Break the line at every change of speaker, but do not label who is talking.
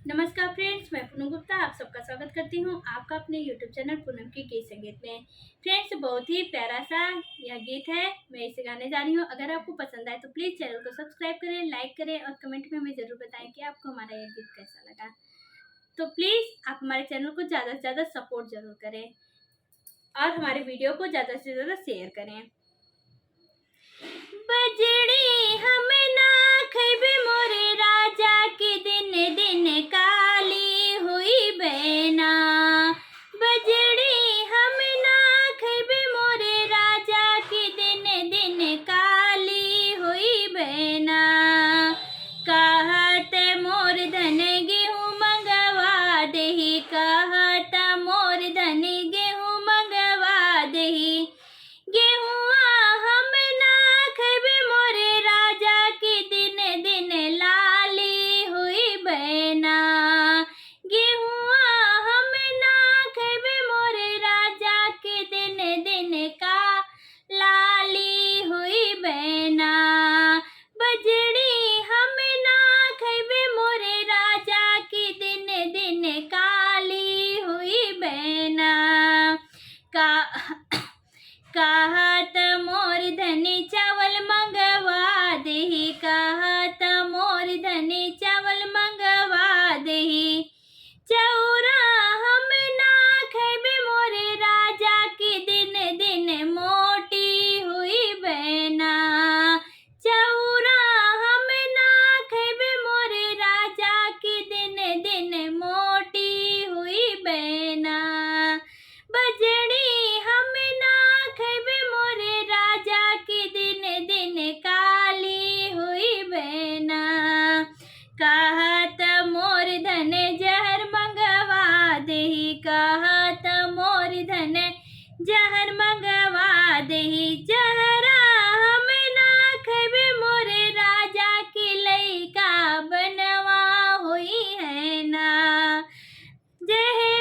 नमस्कार फ्रेंड्स, मैं पूनम गुप्ता आप सबका स्वागत करती हूँ आपका अपने यूट्यूब चैनल पूनम की गीत संगीत में। फ्रेंड्स, बहुत ही प्यारा सा यह गीत है, मैं इसे गाने जा रही हूँ। अगर आपको पसंद आए तो प्लीज़ चैनल को सब्सक्राइब करें, लाइक करें और कमेंट में हमें ज़रूर बताएं कि आपको हमारा यह गीत कैसा लगा। तो प्लीज़ आप हमारे चैनल को ज़्यादा से ज़्यादा सपोर्ट ज़रूर करें और हमारे वीडियो को ज़्यादा से ज़्यादा शेयर करें। बजड़ी हम ना खैबे मोरे राजा की दिन दिन काली हुई बहना। बजड़ी हम ना खैबे मोरे राजा की दिन दिन काली हुई बहना। कहत मोर धन गेहूँ मंगवा देही, कहत मोर धन गेहूँ मंगवा देही। गेहुआ हम ना खैबे मोरे राजा की दिन दिन लाली हुई बहना। गेहुआ हम ना खैबे मोरे राजा की दिन दिन का लाली हुई बहना। बजड़ी हम ना खैबे मोरे राजा की दिन दिन काली हुई बहना। कहत मोर धनी चावल मंगवा देही, कहत मोर धनी चावल मंगवा देही। चौरा हम ना खैबे मोरे राजा की दिन दिन मोटी हुई बहना। चौरा हम ना खैबे मोरे राजा की दिन दिन मोटी हुई बहना। बजड़ी हम ना खैबे मोरे राजा की दिन दिन काली हुई बहना। कहत मोर धन जहर मंगवा देही, कहत मोर धन जहर मंगवा देही। जहरा हम ना खैबे मोरे राजा की लइका बनवा हुई है ना। जहरा